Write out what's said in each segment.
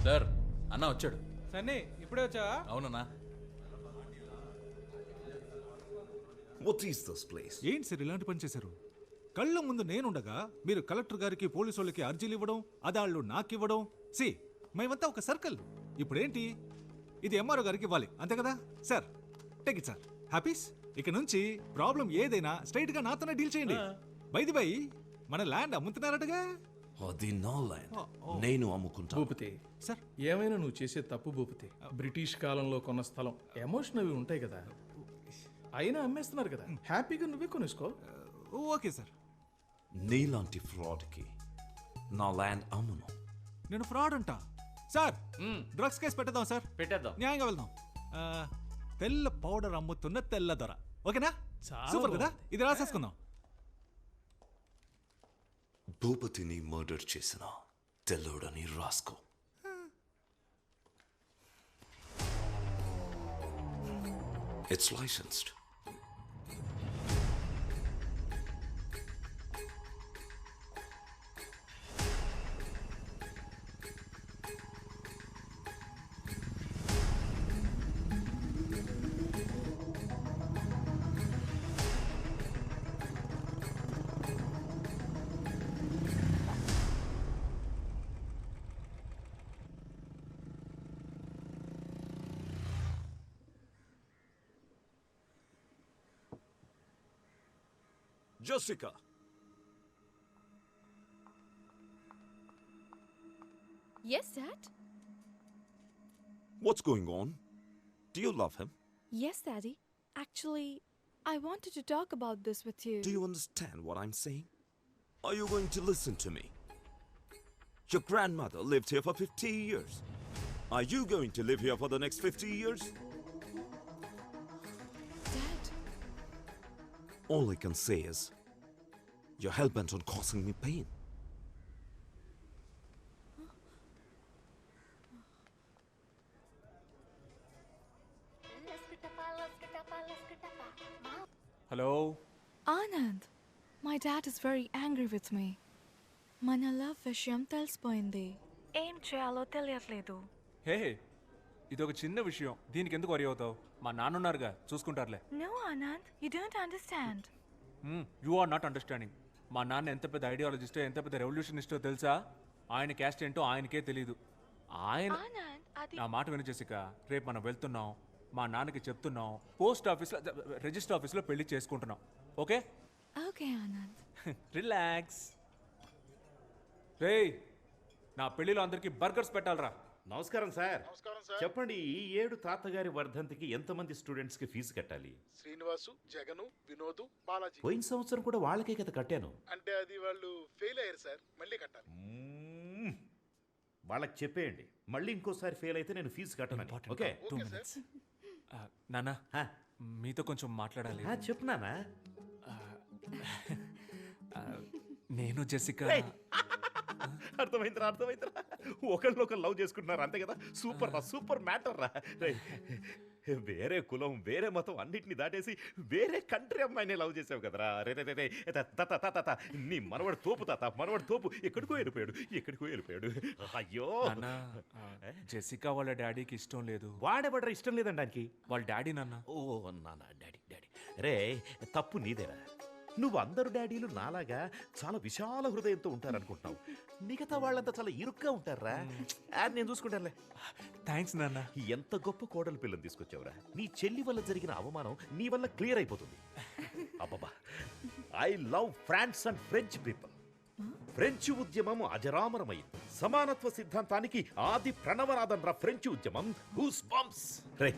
Sir అన్న వచ్చాడు. సన్నీ ఇప్పుడే వచ్చావా? అవునన్నా. What is this place? ఏంటి సార్ ఇలాంటి పని చేశారు? కళ్ళ ముందు నేనుండగా మీరు కలెక్టర్ గారికి పోలీసు వాళ్ళకి అర్జీలు ఇవ్వడం, అదాళ్ళు నాకు ఇవ్వడం. సి మేమంతా ఒక సర్కిల్. ఇప్పుడేంటి ఇది ఎంఆర్ఓ గారికి ఇవ్వాలి అంతే కదా సార్? Take it sir. హ్యాపీస్ ఇక నుంచి ప్రాబ్లం ఏదైనా స్ట్రైట్ గా నాతోనే డీల్ చేయండి. బైది బై మన ల్యాండ్ అమ్ముతున్నారటగా? అది నా ల్యాండ్, నేను అమ్ముకుంటా. భూపతి సార్ ఏమైనా నువ్వు చేసే తప్పు భూపతి. బ్రిటిష్ కాలంలో కొన్న స్థలం, ఎమోషన్ అవి ఉంటాయి కదా, అయినా అమ్మేస్తున్నారు కదా, హ్యాపీగా నువ్వే కొనేసుకో. Okay sir. నీలాంటి ఫ్రాడ్కి నా ల్యాండ్ అమ్మును. నేను ఫ్రాడ్ అంటా సార్? డ్రగ్స్ కేసు పెట్టేద్దాం సార్. పెట్టేద్దాం. న్యాయంగా వెళ్దాం. తెల్ల పౌడర్ అమ్ముతున్న తెల్ల దొర. ఓకేనా? చాలా సూపర్ కదా. ఇది రాసేసుకుందాం. భూపతిని మర్డర్ చేసిన తెల్లోడని రాసుకో. It's licensed. Jessica. Yes, Dad? What's going on? Do you love him? Yes, Daddy. Actually, I wanted to talk about this with you. Do you understand what I'm saying? Are you going to listen to me? Your grandmother lived here for 50 years. Are you going to live here for the next 50 years? Dad, All I can say is, you're hell-bent on causing me pain. Hello Anand, my dad is very angry with me. మన love విషయం తెలిసిపోయింది. ఏం చేయాలో తెలియట్లేదు. హే ఇది ఒక చిన్న విషయం, దీనికి ఎందుకు వరి అవుతావు? మా నాన్నున్నారుగా, చూసుకుంటారులే. No, Anand, you don't understand. You are not understanding. మా నాన్న ఎంత పెద్ద ఐడియాలజిస్టో, ఎంత పెద్ద రెవల్యూషనిస్టో తెలుసా? ఆయన క్యాస్ట్ ఏంటో ఆయనకే తెలీదు. ఆయన Anand, అది నా మాట విను జెసిక, రేపు మనం వెళ్తున్నాం, మా నాన్నకి చెప్తున్నాం, పోస్ట్ ఆఫీస్లో రిజిస్టర్ ఆఫీస్లో పెళ్లి చేసుకుంటున్నాం. ఓకే? ఓకే ఆనంద్. రిలాక్స్. రేయ్ నా పెళ్లిలో అందరికి బర్గర్స్ పెట్టాలరా. నమస్కారం సార్. చెప్పండి, ఈ ఏడు తాతగారి వర్ధంతికి ఎంతమంది స్టూడెంట్స్ కి ఫీజు కట్టాలి? శ్రీనివాసు, జగను, వినోదు, బాలాజీ. పోయిన సంవత్సరం కూడా వాళ్ళకే కదా కట్టాను. అంటే అది వాళ్ళు ఫెయిల్ అయ్యారు సార్, మళ్ళీ కట్టాలి. వాళ్ళకి చెప్పేయండి, మళ్ళీ ఇంకోసారి ఫెయిల్ అయితే నేను ఫీజు కట్టను. ఓకే? 2 minutes. నాన్న, హా, మీతో కొంచెం మాట్లాడాలి. హా, చెప్పు నాన్నా. నేను జెసిక. అర్థమైందిరా, అర్థమైందిరా. ఒకళ్ళొకరు లవ్ చేసుకుంటున్నారు అంతే కదా. సూపర్ రా, సూపర్ మ్యాటర్ రా. వేరే కులం, వేరే మతం అన్నిటిని దాటేసి వేరే కంట్రీ అమ్మాయిని లవ్ చేసావు కదరా. రే రే రే తాత, నీ మనవడు తోపు తాత, మనవడు తోపు. ఎక్కడికో వెళ్ళిపోయాడు. అయ్యో, జెసికా వాళ్ళ డాడీకి ఇష్టం లేదు. వాడేబడ్రా ఇష్టం లేదండానికి. వాళ్ళ డాడీ నాన్న. ఓ నాన్న, డాడీ రే, తప్పు నీదేరా. నువ్వు అందరు డాడీలు నాలాగా చాలా విశాల హృదయంతో ఉంటారనుకుంటున్నావు. మిగతా వాళ్ళంతా చాలా ఇరుగ్గా ఉంటారా. నేను చూసుకుంటానులే. థ్యాంక్స్ నాన్న. ఎంత గొప్ప కోడలు పిల్లని తీసుకొచ్చావురా. నీ చెల్లి వల్ల జరిగిన అవమానం నీ వల్ల క్లియర్ అయిపోతుంది. అబ్బబ్బా, I love France and French people. French ఉద్యమం అజరామరమైంది. సమానత్వ సిద్ధాంతానికి ఆది ప్రణవనాదం రా ఫ్రెంచ్ ఉద్యమం. Who's bumps. రే,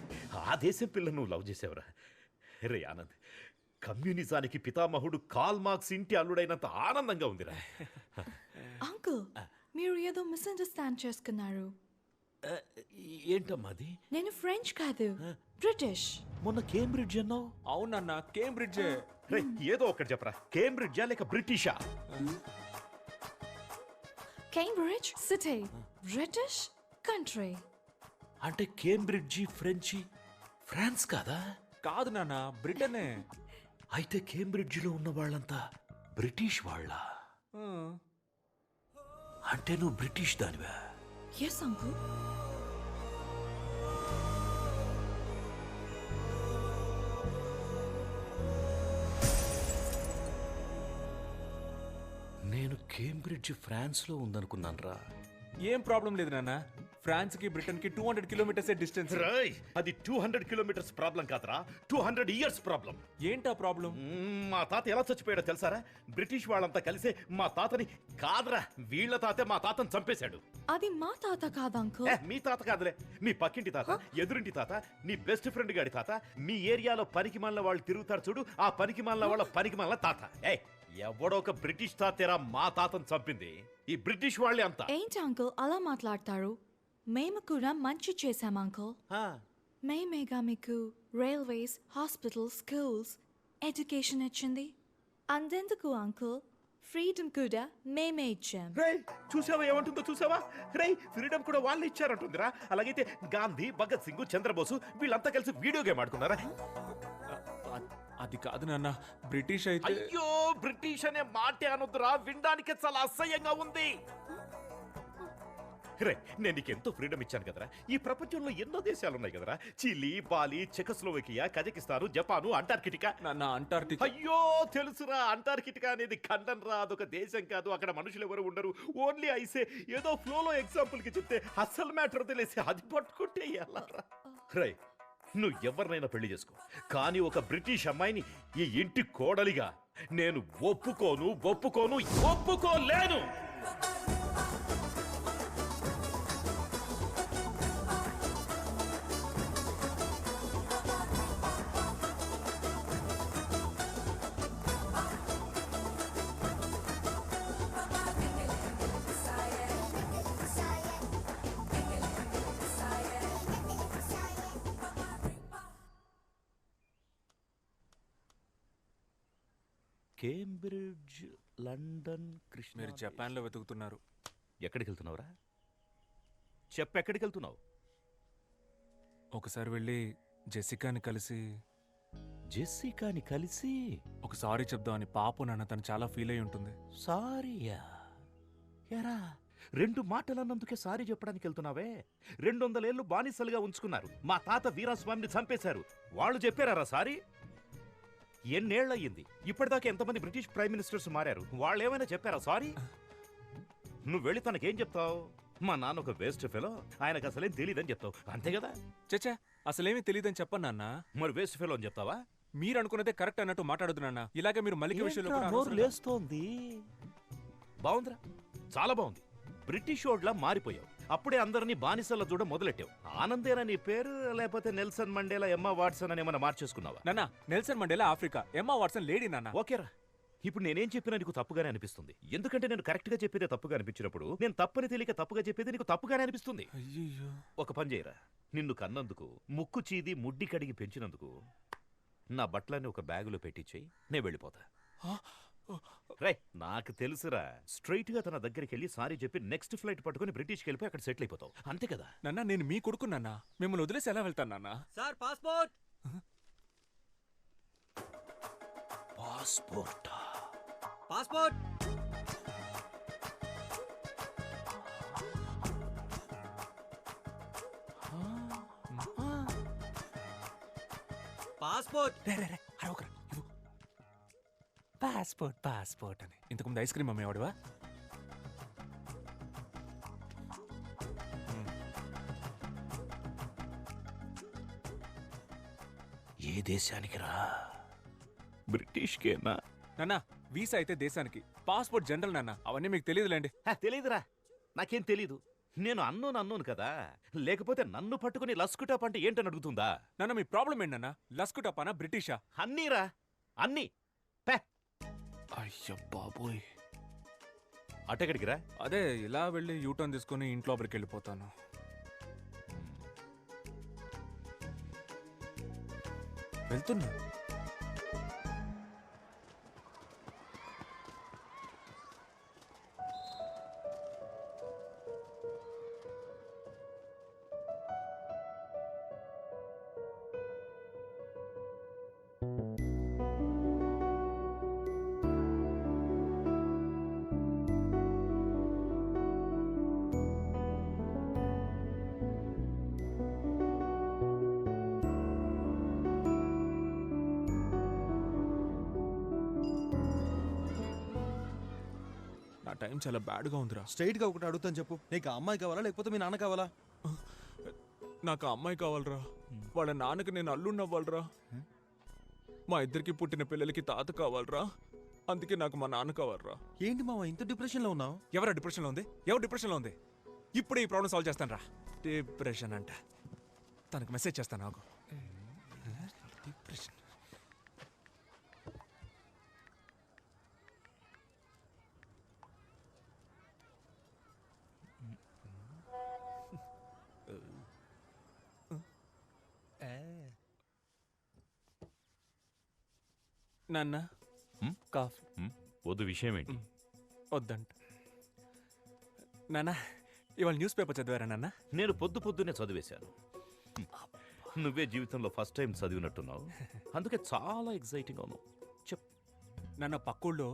ఆ దేశం పిల్లను నువ్వు లవ్ చేసావురా. రే ఆనంద్, కమ్యూనిజానికి పితామహుడు కాల్ మార్క్స్ ఇంటి అల్లుడైనంత ఆనందంగా ఉందిరా. అంకుల్, మీరు ఏదో మిస్అండర్స్టాండ్ చేసుకున్నారు. ఏంటమ్మా అది? నేను ఫ్రెంచ్ కాదు, బ్రిటిష్. మొన్న కేంబ్రిడ్జ్ అన్నావు. అవునన్నా, కేంబ్రిడ్జే. రే, ఏదో ఒకటి చెప్పరా. కేంబ్రిడ్జా లేక బ్రిటిషా? Cambridge city, British country. అంటే కేంబ్రిడ్జి ఫ్రెంచి ఫ్రాన్స్ కాదా? కాదు నాన్న, బ్రిటనే. అయితే కేంబ్రిడ్జిలో ఉన్న వాళ్ళంతా బ్రిటిష్ వాళ్ళ? అంటే నువ్వు బ్రిటిష్ దానివా? Yes, uncle. నేను కేంబ్రిడ్జ్ ఫ్రాన్స్లో ఉందనుకున్నాను రా. ఏం ప్రాబ్లం లేదు నాన్న. ఫ్రాన్స్ కి బ్రిటన్ కి 200 కిలోమీటర్స్ డిస్టెన్స్. రాయ్, అది 200 కిలోమీటర్స్ ప్రాబ్లం కాదురా, 200 ఇయర్స్ ప్రాబ్లం. ఏంటా ప్రాబ్లం? మా తాత ఎలా చచ్చిపోయాడో తెలుసారా? బ్రిటిష్ వాళ్ళంతా కలిసే మా తాతని కాదురా, వీళ్ళ తాతే మా తాతని చంపేశాడు. అది మా తాత కాదు అంకుల్. మీ తాత కాదులే, మీ పక్కింటి తాత, ఎదురింటి తాత, నీ బెస్ట్ ఫ్రెండ్ గాడి తాత, మీ ఏరియాలో పనికి మాలిన వాళ్ళు తిరుగుతారు చూడు, ఆ పనికి మాలిన వాళ్ళ పనికి మాలిన తాత. ఎవడో ఒక బ్రిటిష్ తాతేరా మా తాతను చంపింది. ఈ బ్రిటిష్ వాళ్ళే అంతా. ఏంటి అంకుల్ అలా మాట్లాడతారు? మేము కూడా మంచి చేశాం అంకుల్. మేమేగా మీకు రైల్వేస్, హాస్పిటల్స్, స్కూల్స్, ఎడ్యుకేషన్ ఇచ్చింది. అంతెందుకు అంకుల్, ఫ్రీడమ్ కూడా మేమే ఇచ్చాం. రేయ్, చూసావా ఏమంటుందో చూసావా? రేయ్, ఫ్రీడమ్ కూడా వాళ్ళు ఇచ్చారంటుందిరా. అలాగైతే గాంధీ, భగత్ సింగ్, చంద్రబోసు వీళ్ళంతా కలిసి వీడియో గేమ్ ఆడుకున్నారా? అది కాదు నాన్న, బ్రిటిష్ అయితే. అయ్యో, బ్రిటిష్ అనే మాటే అనొద్దురా, వినడానికి చాలా అసహ్యంగా ఉంది. రే, నేను నీకు ఎంతో ఫ్రీడమ్ ఇచ్చాను కదరా. ఈ ప్రపంచంలో ఎన్నో దేశాలు ఉన్నాయి కదరా. Chile, Bali, Czechoslovakia, Kazakhstan, Japan, Antarctica. నాన్న అంటార్టికా. అయ్యో తెలుసురా, అంటార్కిటికా అనేది ఖండం రా, అదొక దేశం కాదు. అక్కడ మనుషులు ఎవరు ఉండరు. ఓన్లీ ఐసే. ఏదో ఫ్లోలో ఎగ్జాంపుల్ కి చెప్తే అస్సలు మ్యాటర్ తెలిసి అది పట్టుకుంటే ఎలా రా? రై, నువ్వు ఎవరినైనా పెళ్లి చేసుకో, కానీ ఒక బ్రిటిష్ అమ్మాయిని ఈ ఇంటి కోడలిగా నేను ఒప్పుకోలేను. Cambridge, London, Krishna. మీరు జపాన్ లో వెతుకుతున్నారు. ఎక్కడికి వెళ్తున్నావురా? చెప్పు, ఎక్కడికి వెళ్తున్నావు? ఒకసారి వెళ్ళి జెసికాని కలిసి జెస్సికాని కలిసి ఒక సారీ చెప్దామని. పాపం నాన్న, తను చాలా ఫీల్ అయి ఉంటుంది. సారీయా? ఎరా, 2 మాటలన్నందుకే సారీ చెప్పడానికి వెళ్తున్నావే? 200 ఏళ్ళు బానిసలుగా ఉంచుకున్నారు. మా తాత వీరాస్వామిని చంపేశారు. వాళ్ళు చెప్పారా సారీ? ఎన్నేళ్లయ్యింది? ఇప్పటిదాకా ఎంతమంది బ్రిటిష్ ప్రైమ్ మినిస్టర్స్ మారారు? వాళ్ళు ఏమైనా చెప్పారా సారీ? నువ్వు వెళ్ళి తనకేం చెప్తావు? మా నాన్న ఒక వేస్ట్ ఫెలో, ఆయనకు అసలేం తెలియదని చెప్తావు, అంతే కదా? చచ్చా, అసలేమీ తెలియదని చెప్పను నాన్న. మరి వేస్ట్ ఫెలో అని చెప్తావా? మీరు అనుకున్నదే కరెక్ట్ అన్నట్టు మాట్లాడదు నాన్న. ఇలాగే మీరు మల్లిక విషయంలో కూడా నోరు అనవసరంగా- లేస్తోంది. బాగుందిరా, చాలా బాగుంది. బ్రిటిష్ ఓడ్లా మారిపోయావు. అప్పుడే అందరినీ బానిసల్లో చూడ మొదలెట్టావు. ఆనందేనా నీ పేరు? లేకపోతే నెల్సన్ మండేలా, ఎమ్మా వాట్సన్ అని ఏమన్నా మార్చేసుకున్నావా? నాన్న, Nelson Mandela Africa, Emma Watson lady నాన్న. ఓకేరా, ఇప్పుడు నేనేం చెప్పినా నీకు తప్పుగానే అనిపిస్తుంది. ఎందుకంటే నేను కరెక్ట్ గా చెప్పేదే తప్పుగా అనిపించినప్పుడు, నేను తప్పని తెలియక తప్పుగా చెప్పేది నీకు తప్పుగానే అనిపిస్తుంది. అయ్యో, ఒక పని చేయరా, నిన్ను కన్నందుకు, ముక్కు చీది ముడ్డి కడిగి పెంచినందుకు నా బట్టలన్నీ ఒక బ్యాగులో పెట్టించేయి, నేను వెళ్ళిపోతా. రై, నాకు తెలుసురా, స్ట్రైట్ గా తన దగ్గరికి వెళ్ళి సారీ చెప్పి నెక్స్ట్ ఫ్లైట్ పట్టుకుని బ్రిటిష్కి వెళ్ళిపోయి అక్కడ సెటిల్ అయిపోతావు, అంతే కదా? నాన్న, నేను మీ కొడుకు నాన్న. మిమ్మల్ని వదిలేసి ఎలా వెళ్తాను నాన్న? Sir passport. Passport passport. Passport. Passport passport అని ఇంతకుముందు ఐస్ క్రీమ్ అమ్మేవాడువా? ఏ దేశానికి రా? బ్రిటిష్కేనా? నాన్న, వీసా అయితే దేశానికి, పాస్పోర్ట్ జనరల్ నాన్న. అవన్నీ మీకు తెలియదులేండి. తెలీదురా, నాకేం తెలీదు. నేను అన్నోను కదా, లేకపోతే నన్ను పట్టుకుని లస్కుటాప్ అంటే ఏంటని అడుగుతుందా? నాన్న, మీ ప్రాబ్లం ఏంటన్నా? లస్కుటపానా, బ్రిటిషా? అన్నీరా, అన్నీ. అయ్యో బాబోయ్. అటెక్కడికి రా? అదే ఇలా వెళ్ళి యూటర్న్ తీసుకుని ఇంట్లోపలికి వెళ్ళిపోతాను. వెళ్తున్నా. టైం చాలా బ్యాడ్గా ఉందిరా. స్ట్రైట్ గా ఒకటి అడుగుతాను చెప్పు, నీకు ఆ అమ్మాయి కావాలా లేకపోతే మీ నాన్న కావాలా? నాకు ఆ అమ్మాయి కావాలరా. వాళ్ళ నాన్నకి నేను అల్లుడిని అవ్వాలరా. మా ఇద్దరికి పుట్టిన పిల్లలకి తాత కావాలరా. అందుకే నాకు మా నాన్న కావాలరా. ఏంటి మామ ఇంత డిప్రెషన్ లో ఉన్నావు? ఎవరు డిప్రెషన్లో ఉంది? ఎవరు డిప్రెషన్లో ఉంది? ఇప్పుడే ఈ ప్రాబ్లం సాల్వ్ చేస్తాను రా. డిప్రెషన్ అంట. తనకు మెసేజ్ చేస్తాను నాకు. డిప్రెషన్. నాన్న కాఫీ వద్దు, విషయం ఏంటి? వద్దంట. నాన్న ఇవాళ న్యూస్ పేపర్ చదివారా నాన్న? నేను పొద్దున్నే చదివేశాను. నువ్వే జీవితంలో ఫస్ట్ టైం చదివినట్టున్నావు, అందుకే చాలా ఎక్సైటింగ్ అవును. చెప్. నాన్న పక్కూళ్ళో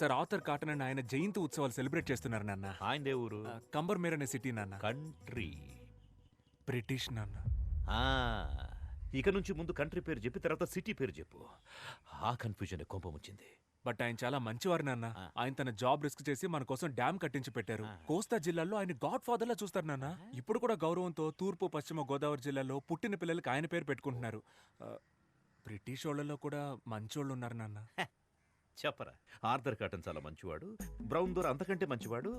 సార్ ఆర్థర్ కాటన్ అని ఆయన జయంతి ఉత్సవాలు సెలబ్రేట్ చేస్తున్నారు నాన్న. ఆయన దేవురు? కంబర్మేర్ అనే సిటీ నాన్న. కంట్రీ? బ్రిటిష్ నాన్న. ఇక నుంచి ముందు కంట్రీ పేరు చెప్పి తర్వాత సిటీ పేరు చెప్పు. ఆ కన్ఫ్యూజన్ కోపం వచ్చింది. బట్ ఆయన చాలా మంచివారు నాన్న. ఆయన తన జాబ్ రిస్క్ చేసి మన కోసం డ్యామ్ కట్టించి పెట్టారు. కోస్తా జిల్లాలో ఆయన గాడ్ ఫాదర్ లా చూస్తారు నాన్న. ఇప్పుడు కూడా గౌరవంతో తూర్పు పశ్చిమ గోదావరి జిల్లాలో పుట్టిన పిల్లలకి ఆయన పేరు పెట్టుకుంటున్నారు. బ్రిటిష్ వాళ్ళలో కూడా మంచోళ్ళు ఉన్నారు నాన్న. చెప్పరా, ఆర్థర్ కాటన్ చాలా మంచివాడు, బ్రౌన్ దొర అంతకంటే మంచివాడు.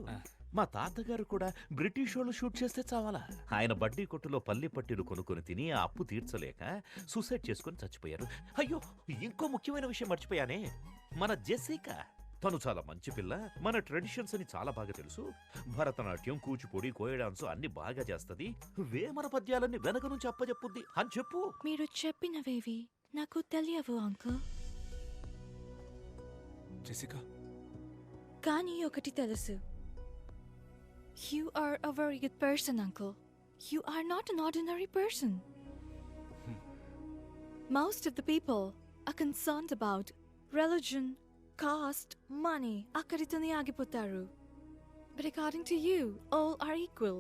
మా తాతగారు కూడా బ్రిటిష్ వాళ్ళు షూట్ చేస్తే చావాలా. ఆయన బడ్డీ కొట్టులో పల్లి పట్టీలు కొనుక్కొని తిని ఆ అప్పు తీర్చలేక సూసైడ్ చేసుకుని చచ్చిపోయారు. అయ్యో, ఇంకో ముఖ్యమైన విషయం మర్చిపోయానే, మన జెసికా. తను చాలా మంచి పిల్ల, మన ట్రెడిషన్స్ అని చాలా బాగా తెలుసు. భరతనాట్యం, కూచిపూడి, కోయ డాన్స్ అన్ని బాగా చేస్తది. వేమన పద్యాలన్నీ వెనక నుంచి అప్పచెప్పుద్ది అని చెప్పు. మీరు చెప్పినవేవి నాకు తెలియవు అంకుల్. జెసికా, కానీ ఒకటి తెలుసు. You are a very good person, uncle. You are not an ordinary person. Most of the people are concerned about religion, caste, money. Akkaritone agipotaru. But according to you, all are equal.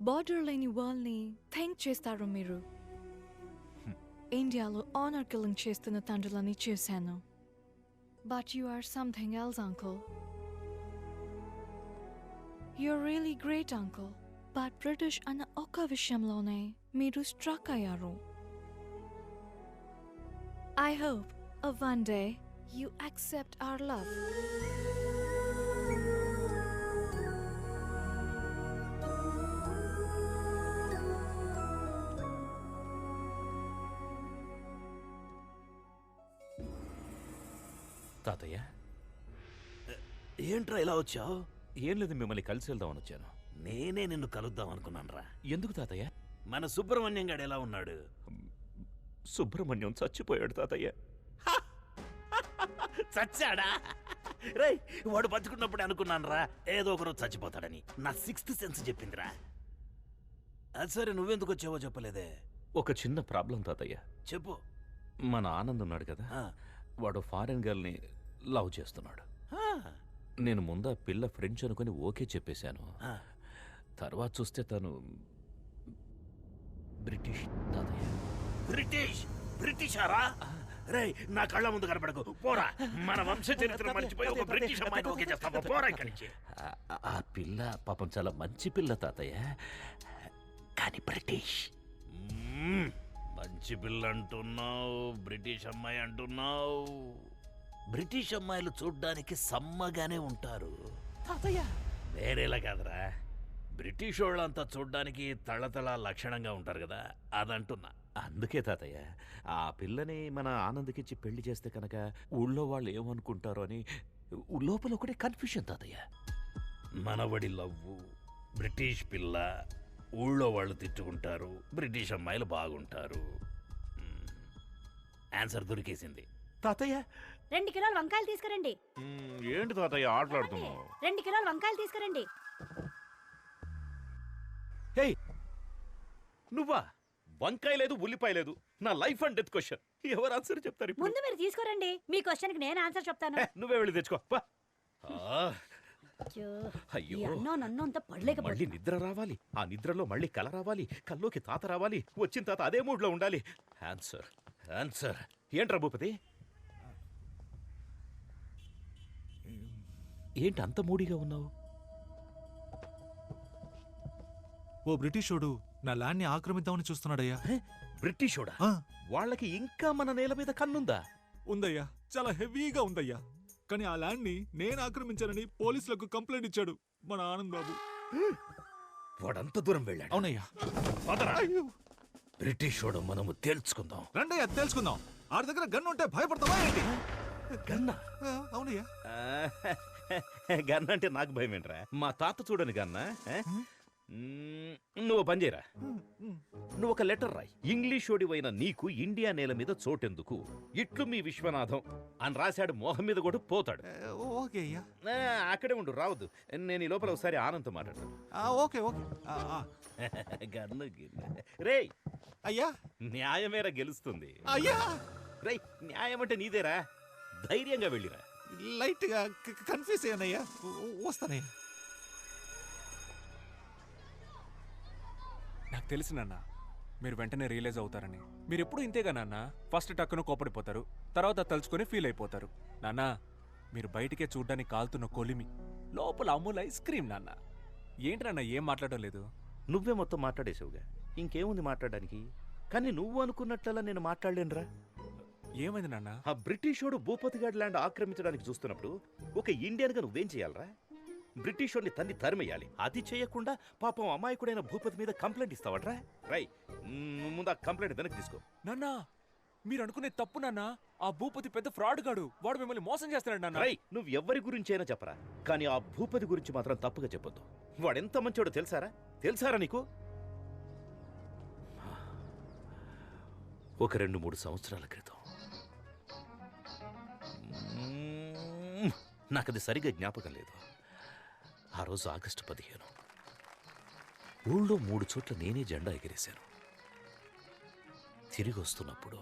Border leni world ni think chestaru miru. Indialo honor killing chestunna tandrulani chusanu. But you are something else, uncle. You're really great, uncle. But British ana oka vishamlone meeru struck ayaru. I hope one day you accept our love. తాతయ్య, ఏంట్రా ఇలా వచ్చావు? ఏం లేదు, మిమ్మల్ని కలిసి వెళ్దామని వచ్చాను. నేనే నిన్ను కలుద్దాం అనుకున్నానురా. ఎందుకు తాతయ్య? మన సుబ్రహ్మణ్యం గాడు ఎలా ఉన్నాడు? సుబ్రహ్మణ్యం చచ్చిపోయాడు తాతయ్య. చచ్చాడా? రేయ్, వాడు బతుకున్నప్పుడు అనుకున్నానురా ఏదో ఒకరోజు చచ్చిపోతాడని. నా 6th సెన్స్ చెప్పిందిరా. అది సరే, నువ్వెందుకు వచ్చావో చెప్పలేదే. ఒక చిన్న ప్రాబ్లం తాతయ్య. చెప్పు. మన ఆనంద్ ఉన్నాడు కదా, వాడు ఫారెన్ గర్ల్ని లవ్ చేస్తున్నాడు. నేను ముందా పిల్ల ఫ్రెంచ్ అనుకుని ఓకే చెప్పేశాను. తర్వాత చూస్తే తను బ్రిటిష్ తాతయ్య. బ్రిటిషారా? రేయ్, నా కళ్ళ ముందు కనపడకు, పోరా. మన వంశ చరిత్ర మర్చిపోయి ఒక బ్రిటిష్ అమ్మాయిని ఓకే చేస్తావా? పోరా ఇక్కడి నుంచి. ఆ పిల్ల పాపం చాలా మంచి పిల్ల తాతయ్య, కానీ బ్రిటిష్. మంచి పిల్ల అంటున్నావు, బ్రిటిష్ అమ్మాయి అంటున్నావు. బ్రిటిష్ అమ్మాయిలు చూడ్డానికి సమ్మగానే ఉంటారు తాతయ్య. వేరేలా కాదురా, బ్రిటిష్ వాళ్ళంతా చూడ్డానికి తళతళ లక్షణంగా ఉంటారు కదా, అదంటున్నా. అందుకే తాతయ్య, ఆ పిల్లని మన ఆనంద్కిచ్చి పెళ్లి చేస్తే కనుక ఊళ్ళో వాళ్ళు ఏమనుకుంటారో అని లోపల ఒకటే కన్ఫ్యూషన్ తాతయ్య. మనవడి లవ్వు, బ్రిటిష్ పిల్ల, ఊళ్ళో వాళ్ళు తిట్టుకుంటారు, బ్రిటిష్ అమ్మాయిలు బాగుంటారు. ఆన్సర్ దొరికేసింది తాతయ్య. 2 కిలోల వంకాయలు తీసుకురండి. ఏంటి తాతయ్య ఆటలాడుతున్నావు? 2 కిలోల వంకాయలు తీసుకురండి. హే, నువ్వా? వంకాయ లేదు, ఉల్లిపాయ లేదు. నా లైఫ్ అండ్ డెత్ క్వశ్చన్. ఎవరు ఆన్సర్ చెప్తారు ఇప్పుడు? ముందు మీరు తీసుకురండి, మీ క్వశ్చన్కి నేను ఆన్సర్ చెప్తాను. నువ్వే వెళ్ళి తెచ్చుకో. అయ్యో, నన్ను అంత పడలేకపోతే మళ్ళీ నిద్ర రావాలి, ఆ నిద్రలో మళ్ళీ కల రావాలి, కల్లోకి తాత రావాలి, వచ్చిన తాత అదే మూడ్లో ఉండాలి. ఆన్సర్ ఆన్సర్ ఏంట్రా భూపతి? ఏంటి అంత మూడీగా ఉన్నావు? ఓ బ్రిటిషోడు నా ల్యాండ్ని ఆక్రమిద్దామని చూస్తున్నాడయ్యా. బ్రిటిషోడా? ఆ, వాళ్ళకి ఇంకా మన నేల మీద కన్నుందా? ఉందయ్యా, చాలా హెవీగా ఉందయ్యా. కానీ ఆ ల్యాండ్ని నేను ఆక్రమించానని పోలీసులకు కంప్లైంట్ ఇచ్చాడు మన ఆనంద్ బాబు. వాడంత దూరం వెళ్ళాడు. అవునయ్యా. పదరా. అయ్యో, బ్రిటిషోడు మనము తేల్చుకుందాం. రండయ్యా తెలుసుకుందాం. ఆడి దగ్గర గన్ ఉంటే భయపడతావా ఏంటి? గన్నా? అవునయ్యా. గన్న అంటే నాకు భయం ఏంట్రా? మా తాత చూడని గన్నా. నువ్వు పని చేయరా, నువ్వు ఒక లెటర్ రాయి. ఇంగ్లీషోడివైన నీకు ఇండియా నేల మీద చోటెందుకు, ఇట్లు మీ విశ్వనాథం అని రాశాడు. మోహం మీద కూడా పోతాడు. ఓకే అయ్యా. అక్కడే ఉండు, రావద్దు. నేను ఈ లోపల ఒకసారి ఆనందం మాట్లాడతాను. Okay okay. గన్ను గిన్ను రే అయ్యా. న్యాయమేరా గెలుస్తుంది. అయ్యా రే, న్యాయం అంటే నీదేరా. ధైర్యంగా వెళ్ళిరా. లైట్ గా కన్ఫ్యూజ్ అయ్యానయ్యా. వస్తానయ్యా. నాకు తెలుసు నాన్న, మీరు వెంటనే రియలైజ్ అవుతారని. మీరు ఎప్పుడు ఇంతేగా నాన్న, ఫస్ట్ టక్కున కోపడిపోతారు, తర్వాత తలుచుకొని ఫీల్ అయిపోతారు. నాన్న, మీరు బయటికే చూడ్డానికి కాలుతున్న కొలిమి, లోపల అమూల్ ఐస్ క్రీమ్. నాన్న ఏంటి నాన్న ఏం మాట్లాడడం లేదు? నువ్వే మొత్తం మాట్లాడేసావుగా, ఇంకేముంది మాట్లాడడానికి? కానీ నువ్వు అనుకున్నట్లలా నేను మాట్లాడలేనురా. ఏమైంది నాన్న? ఆ బ్రిటిషోడు భూపతిగాడ్ ల్యాండ్ ఆక్రమించడానికి చూస్తున్నప్పుడు ఒక ఇండియన్గా నువ్వేం చేయాలరా? బ్రిటిషోడిని తన్ని తరిమేయాలి. అది చేయకుండా పాపం అమాయకుడైన భూపతి మీద కంప్లైంట్ ఇస్తావట్రా? రై, ముందు ఆ కంప్లైంట్ వెనక్కి తీసుకో. నాన్న, మీరు అనుకునే తప్పు నాన్న. ఆ భూపతి పెద్ద ఫ్రాడ్ గాడు, వాడు మిమ్మల్ని మోసం చేస్తున్నాడు నాన్న. రై, నువ్వు ఎవరి గురించి అయినా చెప్పరా, కానీ ఆ భూపతి గురించి మాత్రం తప్పుగా చెప్పొద్దు. వాడెంత మంచోడో తెలుసారా నీకు? ఒక 2-3 సంవత్సరాల క్రితం, నాకది సరిగా జ్ఞాపకం లేదు. ఆ రోజు ఆగస్టు 15. ఊళ్ళో 3 చోట్ల నేనే జెండా ఎగిరేశాను. తిరిగి వస్తున్నప్పుడు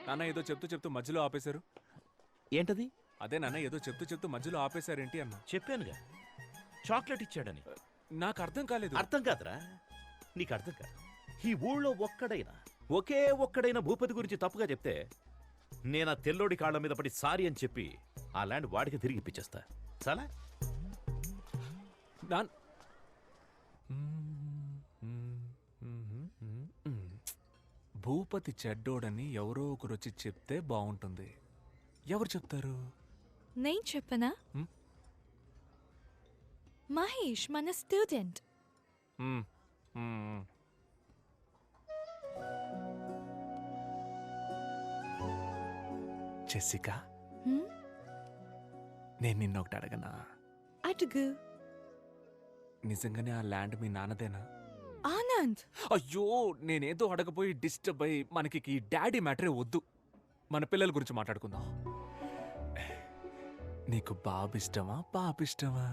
నాన్న ఏదో చెప్తూ మధ్యలో ఆపేశారు. ఏంటది? అదే నాన్న, ఏదో చెప్తూ మధ్యలో ఆపేశారేంటి అన్న. చెప్పానుగా, చాక్లెట్ ఇచ్చాడని. నాకు అర్థం కాలేదు. అర్థం కాదురా, నీకు అర్థం కాదు. ఈ ఊళ్ళో ఒకే ఒక్కడైనా భూపతి గురించి తప్పుగా చెప్తే నేను ఆ తెల్లోడి కాళ్ళ మీద పడి సారీ అని చెప్పి ఆ ల్యాండ్ వాడికి తిరిగి ఇప్పించేస్తా. చాలా భూపతి చెడ్డోడని ఎవరో ఒకరు వచ్చి చెప్తే బాగుంటుంది. ఎవరు చెప్తారు? నేను చెప్పనా? మహేష్, మన స్టూడెంట్. జెసికా, నేను నిన్నొకటి అడగనా? అడుగు. నిజంగానే ఆ ల్యాండ్ మీ నాన్నదేనా? ఆనంద్, అయ్యో, నేనేదో అడగపోయి డిస్టర్బ్ అయ్యి మనకి ఈ డాడీ మ్యాటరే వద్దు. మన పిల్లల గురించి మాట్లాడుకుందాం. నీకు బాబు ఇష్టమా పాప ఇష్టమా?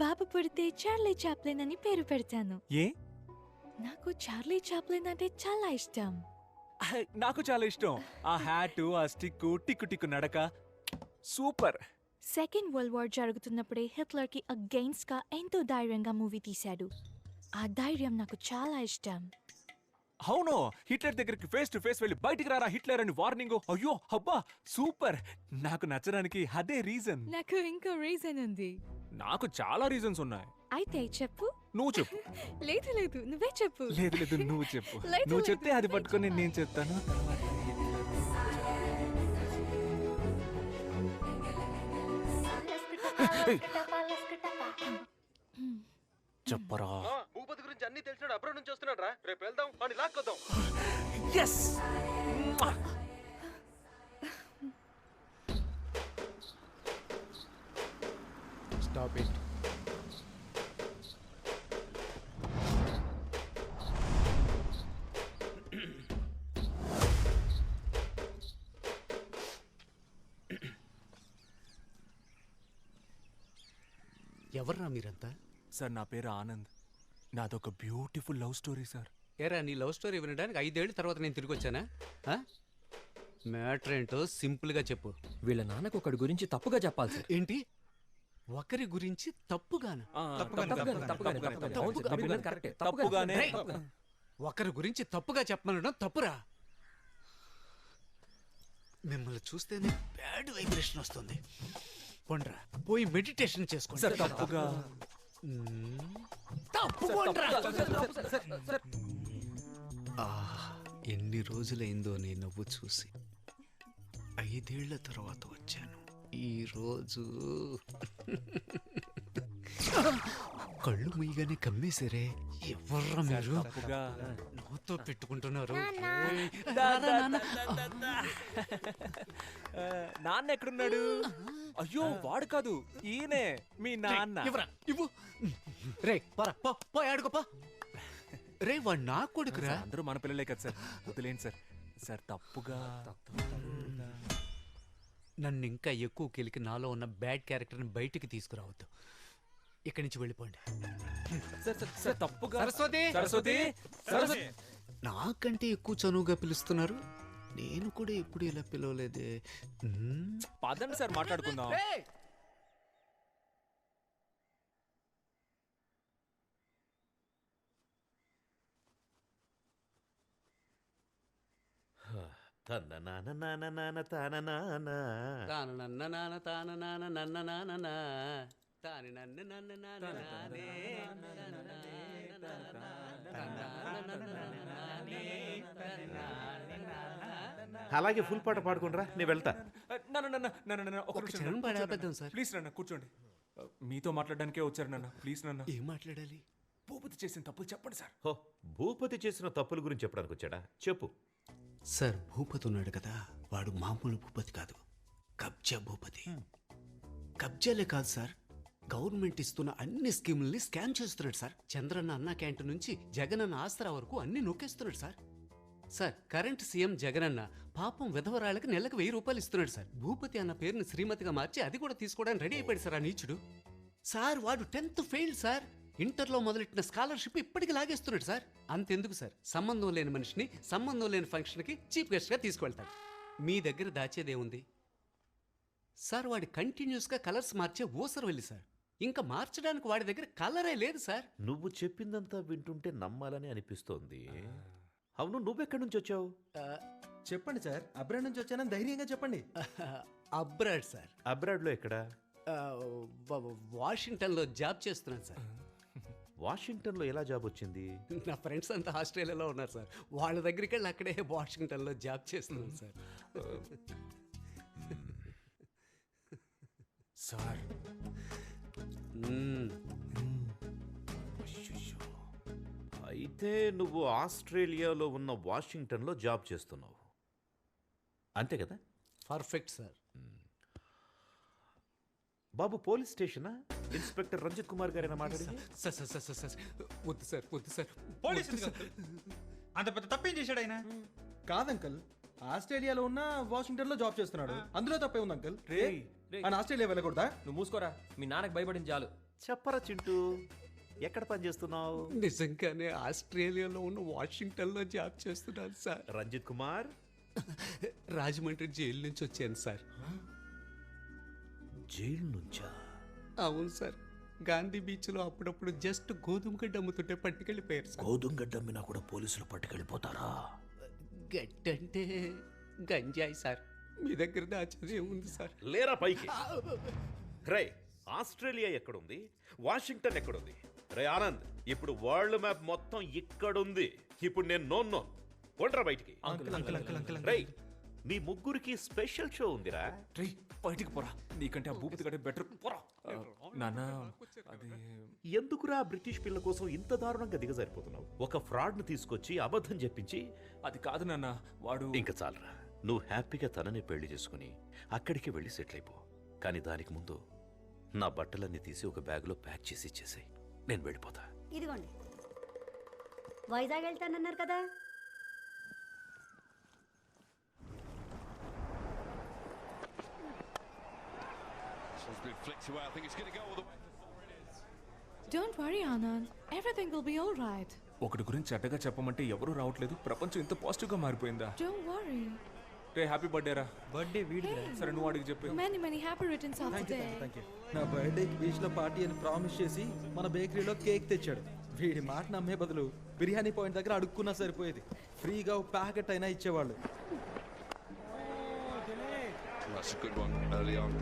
బాబు పుడితే చార్లీ చాప్లిన్ అని పేరు పెడతాను. ఏ? నాకు చార్లీ చాప్లిన్ అంటే చాలా ఇష్టం. నాకు చాలా ఇష్టం. ఆ హ్యాటు, ఆ స్టిక్కు, టిక్కు టిక్కు నడక సూపర్. సెకండ్ వరల్డ్ వార్ జరుగుతున్నప్పుడే హిట్లర్ కి అగెయిన్స్ట్ గా ఎంతో ధైర్యంగా మూవీ తీశాడు. ఆ ధైర్యం నాకు చాలా ఇష్టం. అవును, హిట్లర్ దగ్గరికి ఫేస్ టు ఫేస్ వెళ్ళి బయటికి రారా హిట్లర్ అని వార్నింగ్. అయ్యో అబ్బా సూపర్. నాకు నచ్చడానికి అదే రీజన్. నాకు ఇంకో రీజన్ ఉంది. నాకు చాలా రీజన్స్ ఉన్నాయి. అయితే చెప్పు. నువ్వు చెప్పు. లేదు నువ్వే చెప్పు. లేదు నువ్వు చెప్పు. లేదు, నువ్వు చెప్తే అది పట్టుకొని నేను చెప్తాను. చెప్పరా. భూపతి గురించి అన్ని తెలిసినాడు, అబ్రాడ్ నుంచి వస్తున్నాడు రా. రేపు వెళ్దాం, వాడిని లాక్కొద్దాం. yes Stop it. ఎవర్రా మీరంతా? సార్, నా పేరు ఆనంద్. నాదొక బ్యూటిఫుల్ లవ్ స్టోరీ సార్. ఏరా, నీ లవ్ స్టోరీ వినడానికి 5 ఏళ్ళ తర్వాత నేను తిరిగి వచ్చానా? మ్యాటర్ ఏంటో సింపుల్గా చెప్పు. వీళ్ళ నాన్నకు ఒకడి గురించి తప్పుగా చెప్పాలి సార్. ఏంటి? ఒకరి గురించి తప్పుగానా తప్పుగానే రేయ్, ఒకరి గురించి తప్పుగా చెప్పమనడం తప్పురా. మిమ్మల్ని చూస్తేనే బ్యాడ్ వైబ్రేషన్ వస్తుంది. పోండ్రా పోయి మెడిటేషన్ చేసుకోండి. సార్ తప్పుగా ఎన్ని రోజులైందో నీ నవ్వు చూసి. 5 ఏళ్ల తర్వాత వచ్చాను. ఈ రోజు కళ్ళు ముయ్యగానే కమ్మేశారే. ఎవర్రా మీరు? నవ్వుతో పెట్టుకుంటున్నారు. నాన్న ఎక్కడున్నాడు? అయ్యో వాడు కాదు, ఈయనే మీ నాన్న. ఇవ్వు. రే పరా పో ఆడుకోపా. రే వాడు నా కొడుకురా. అందరూ మన పిల్లలే కదా సార్, వదిలేండి సార్. సార్ తప్పుగా నన్ను ఇంకా ఎక్కువ కెలికి నాలో ఉన్న బ్యాడ్ క్యారెక్టర్ని బయటికి తీసుకురావద్దు. ఇక్కడి నుంచి వెళ్ళిపోండి. తప్పుగా సరస్వతి సరస్వతి సరస్వతి నాకంటే ఎక్కువ చనువుగా పిలుస్తున్నారు. నేను కూడా ఎప్పుడు ఇలా పిలవలేదే. పదండి సార్ మాట్లాడుకుందాం. అలాగే ఫుల్ పాట పాడుకుంటారా, నేను వెళ్తా. చరణం పాడేద్దాం సార్. ప్లీజ్ నాన్న కూర్చోండి. మీతో మాట్లాడడానికే వచ్చారు నాన్న. ప్లీజ్ నాన్న. ఏం మాట్లాడాలి? భూపతి చేసిన తప్పులు చెప్పండి సార్. హో, భూపతి చేసిన తప్పుల గురించి చెప్పడానికి వచ్చాడా? చెప్పు. సార్ భూపతి ఉన్నాడు కదా, వాడు మామూలు భూపతి కాదు, కబ్జా భూపతి. కబ్జాలే కాదు సార్, గవర్నమెంట్ ఇస్తున్న అన్ని స్కీముల్ని స్కామ్ చేస్తున్నాడు సార్. చంద్రన్న అన్న క్యాంటీన్ నుంచి జగనన్న ఆసరా వరకు అన్ని నొక్కేస్తున్నాడు sir. Sir current CM Jagananna పాపం విధవరాళ్ళకి నెలకు 1000 రూపాయలు ఇస్తున్నాడు సార్. భూపతి అన్న పేరుని శ్రీమతిగా మార్చి అది కూడా తీసుకోవడానికి రెడీ అయిపోయాడు సార్ ఆ నీచుడు. సార్ వాడు 10th ఫెయిల్ సార్. ఇంటర్లో మొదలెట్టిన స్కాలర్షిప్ ఇప్పటికి లాగేస్తున్నాడు సార్. అంతెందుకు సార్, సంబంధం లేని మనిషిని సంబంధం లేని ఫంక్షన్కి చీఫ్ గెస్ట్గా తీసుకువెళ్తాడు. మీ దగ్గర దాచేదేముంది సార్? వాడి కంటిన్యూస్గా కలర్స్ మార్చే ఊసరు వెళ్ళి సార్. ఇంకా మార్చడానికి వాడి దగ్గర కలరే లేదు సార్. నువ్వు చెప్పిందంతా వింటుంటే నమ్మాలని అనిపిస్తోంది. అవును, నువ్వెక్కడి నుంచి వచ్చావు? చెప్పండి సార్, అబ్రాడ్ నుంచి వచ్చానని ధైర్యంగా చెప్పండి. Abroad sir. అబ్రాడ్లో ఎక్కడా? వాషింగ్టన్లో జాబ్ చేస్తున్నాను సార్. వాషింగ్టన్లో ఎలా జాబ్ వచ్చింది? నా ఫ్రెండ్స్ అంతా ఆస్ట్రేలియాలో ఉన్నారు సార్. వాళ్ళ దగ్గరికి వెళ్ళి అక్కడే వాషింగ్టన్లో జాబ్ చేస్తున్నాను సార్. సార్ అయితే నువ్వు ఆస్ట్రేలియాలో ఉన్న వాషింగ్టన్లో జాబ్ చేస్తున్నావు, అంతే కదా? Perfect sir. బాబు పోలీస్ స్టేషనా? ఇన్స్పెక్టర్ రంజిత్ కుమార్ గారైనా మాట్లాడింది? సార్ సార్ సార్ సార్ వద్దు సార్, వద్దు సార్. పోలీసు అంత పెద్ద తప్పేం చేశాడు ఆయన? కాదు అంకల్, ఆస్ట్రేలియాలో ఉన్న వాషింగ్టన్ లో జాబ్ చేస్తున్నాడు, అందులో తప్పే ఉంది అంకల్. ఆయన ఆస్ట్రేలియా వెళ్ళకూడదా? నువ్వు మూసుకోరా, మీ నాన్నకి భయపడింది చాలు. చెప్పరా చింటూ, ఎక్కడ పని చేస్తున్నావు? నిజంగానే ఆస్ట్రేలియాలో ఉన్న వాషింగ్టన్లో జాబ్ చేస్తున్నాను సార్. రంజిత్ కుమార్, రాజమండ్రి జైలు నుంచి వచ్చాను సార్. జైలు నుంచా? అవును సార్. గాంధీ బీచ్లో అప్పుడప్పుడు జస్ట్ గోధుమ గడ్డ అమ్ముతుంటే పట్టుకెళ్ళిపోయారు సార్. గోధుమ గడ్డ అమ్మినా కూడా పోలీసులు పట్టుకెళ్ళిపోతారా? గడ్డంటే గంజాయి సార్. మీ దగ్గర దాచేది ఉంది సార్. లేరా పైకి. రే, ఆస్ట్రేలియా ఎక్కడుంది, వాషింగ్టన్ ఎక్కడుంది? రే ఆనంద్, ఇప్పుడు వరల్డ్ మ్యాప్ మొత్తం ఇక్కడుంది. ఇప్పుడు నేను నోన్ కొండ్రా బయటికి. రే, మీ ముగ్గురికి స్పెషల్ షో ఉందిరా. రే బయటికి పోరా, నీకంటే ఆ భూపతి కంటే బెటర్ పోరా. నాన్న అది ఎందుకురా బ్రిటిష్ పిల్ల కోసం ఇంత దారుణంగా దిగజారిపోతున్నావు? ఒక ఫ్రాడ్ ను తీసుకొచ్చి అబద్ధం చెప్పించి. అది కాదు నాన్న, వాడు. ఇంకా చాలరా, నువ్వు హ్యాపీగా తనని పెళ్లి చేసుకుని అక్కడికి వెళ్ళి సెటిల్ అయిపో. కానీ దానికి ముందు నా బట్టలన్నీ తీసి ఒక బ్యాగ్లో ప్యాక్ చేసి ఇచ్చేసాయి, నేను వెళ్ళిపోతా. ఇదిగోండి, వైజాగ్ వెళ్తానన్నారు కదా. Don't worry, Anand. Everything will be all right. ఒకటి గురించి చెడ్డగా చెప్పమంటే ఎవరూ రావట్లేదు. ప్రపంచం ఇంత పాజిటివ్గా మారిపోయిందా? Don't worry. Ray happy birthday రా. బర్త్డే వీడి సరే నువ్వు అడిగి చెప్పు. Many happy returns of the day. Thank you. నా బర్త్డేకి బీచ్ లో పార్టీ అని ప్రామిస్ చేసి మన బేకరీలో కేక్ తెచ్చాడు. వీడి మాట నమ్మే బదులు బిర్యానీ పాయింట్ దగ్గర అడుక్కున్నా సరిపోయేది. ఫ్రీగా ప్యాకెట్ అయినా ఇచ్చేవాళ్ళు. That's a good one early on.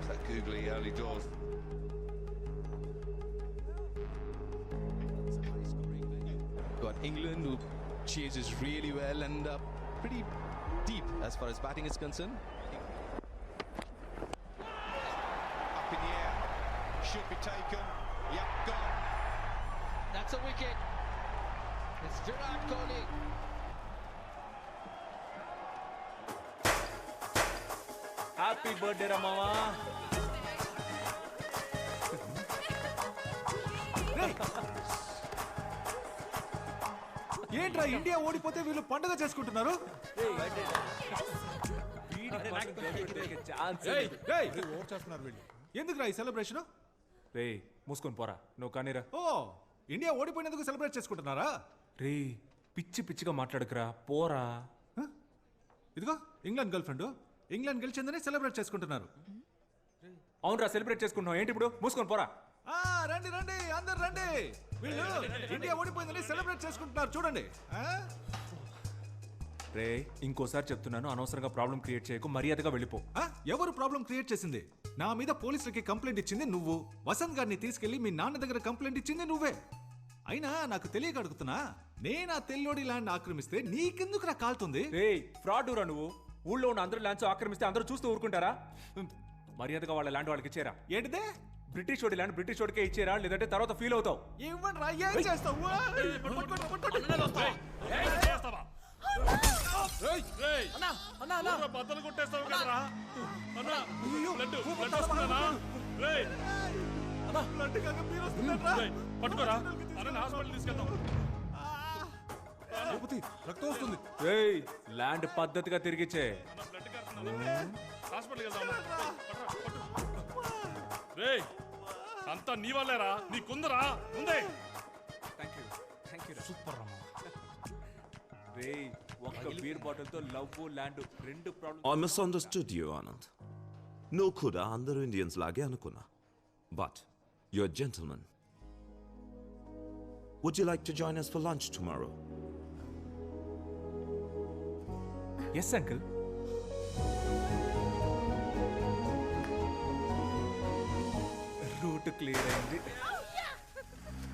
That googly early doors. Got England who chases really well and pretty deep as far as batting is concerned. Up in the air. Should be taken. Yep, gone. That's a wicket. It's Virat Kohli. Happy birthday రా మావా. ఏంట్రా India ఓడిపోతే వీళ్ళు పండుగ చేసుకుంటున్నారు? ఎందుకురా ఈ celebration? రే మూసుకొని పోరా నువ్వు కానీరా. ఓ ఇండియా ఓడిపోయినందుకు సెలబ్రేట్ చేసుకుంటున్నారా? రే పిచ్చి పిచ్చిగా మాట్లాడుకురా పోరా. ఇదిగో ఇంగ్లాండ్ గర్ల్ ఫ్రెండ్, ఇంగ్లాండ్ గెలిచిందని సెలబ్రేట్ చేసుకుంటున్నారు. అవునరా సెలబ్రేట్ చేసుకుంటున్నావు ఏంటి ఇప్పుడు? మూసుకొని పోరా. రండి రండి అందరు రండి, వీళ్ళు ఇండియా ఓడిపోయిందని సెలబ్రేట్ చేసుకుంటున్నారు చూడండి. రే ఇంకోసారి చెప్తున్నాను, అనవసరంగా ప్రాబ్లం క్రియేట్ చేయకు, మర్యాదగా వెళ్ళిపో. ఎవరు ప్రాబ్లం క్రియేట్ చేసింది? నా మీద పోలీసులకి కంప్లైంట్ ఇచ్చింది నువ్వు. వసంత్ గారిని తీసుకెళ్లి మీ నాన్న దగ్గర కంప్లైంట్ ఇచ్చింది నువ్వే. అయినా నాకు తెలియక అడుగుతున్నా, నేను ఆ తెల్లోడి ల్యాండ్ ఆక్రమిస్తే నీకెందుకు రా కాలుతుంది? రే ఫ్రాడ్ రా నువ్వు. ఊళ్ళో ఉన్న అందరూ ల్యాండ్స్ ఆక్రమిస్తే అందరూ చూస్తూ ఊరుకుంటారా? మర్యాదగా వాళ్ళ ల్యాండ్ వాళ్ళకి ఇచ్చేరా. ఏంటిదే? బ్రిటిష్ వాడి ల్యాండ్ బ్రిటిష్ వాడికే ఇచ్చేరా, లేదంటే తర్వాత ఫీల్ అవుతావు. ఇవ్వండి రా, ఏం చేస్తావు? బద్దలు కొట్టేస్తావు కదరా. పట్టుకోరా అన్న హాస్పిటల్ తీసుకెళ్తాం. రక్తం వస్తుంది. ల్యాండ్ పద్ధతిగా తిరిగిచ్చే. హాస్పిటల్ వెళ్దాం. రే అంతా నీ వాళ్ళేరా, నీ కుందరా ఉందే. సూపర్ రా రే ఒక్క బీర్ బాటిల్ తో లవ్ ల్యాండ్ రెండు problem. I misunderstood you, Anand. No kuda andaru Indians lage anukunna. But you're a gentleman. Would you like to join us for lunch tomorrow? Yes, uncle. Route clear అయింది.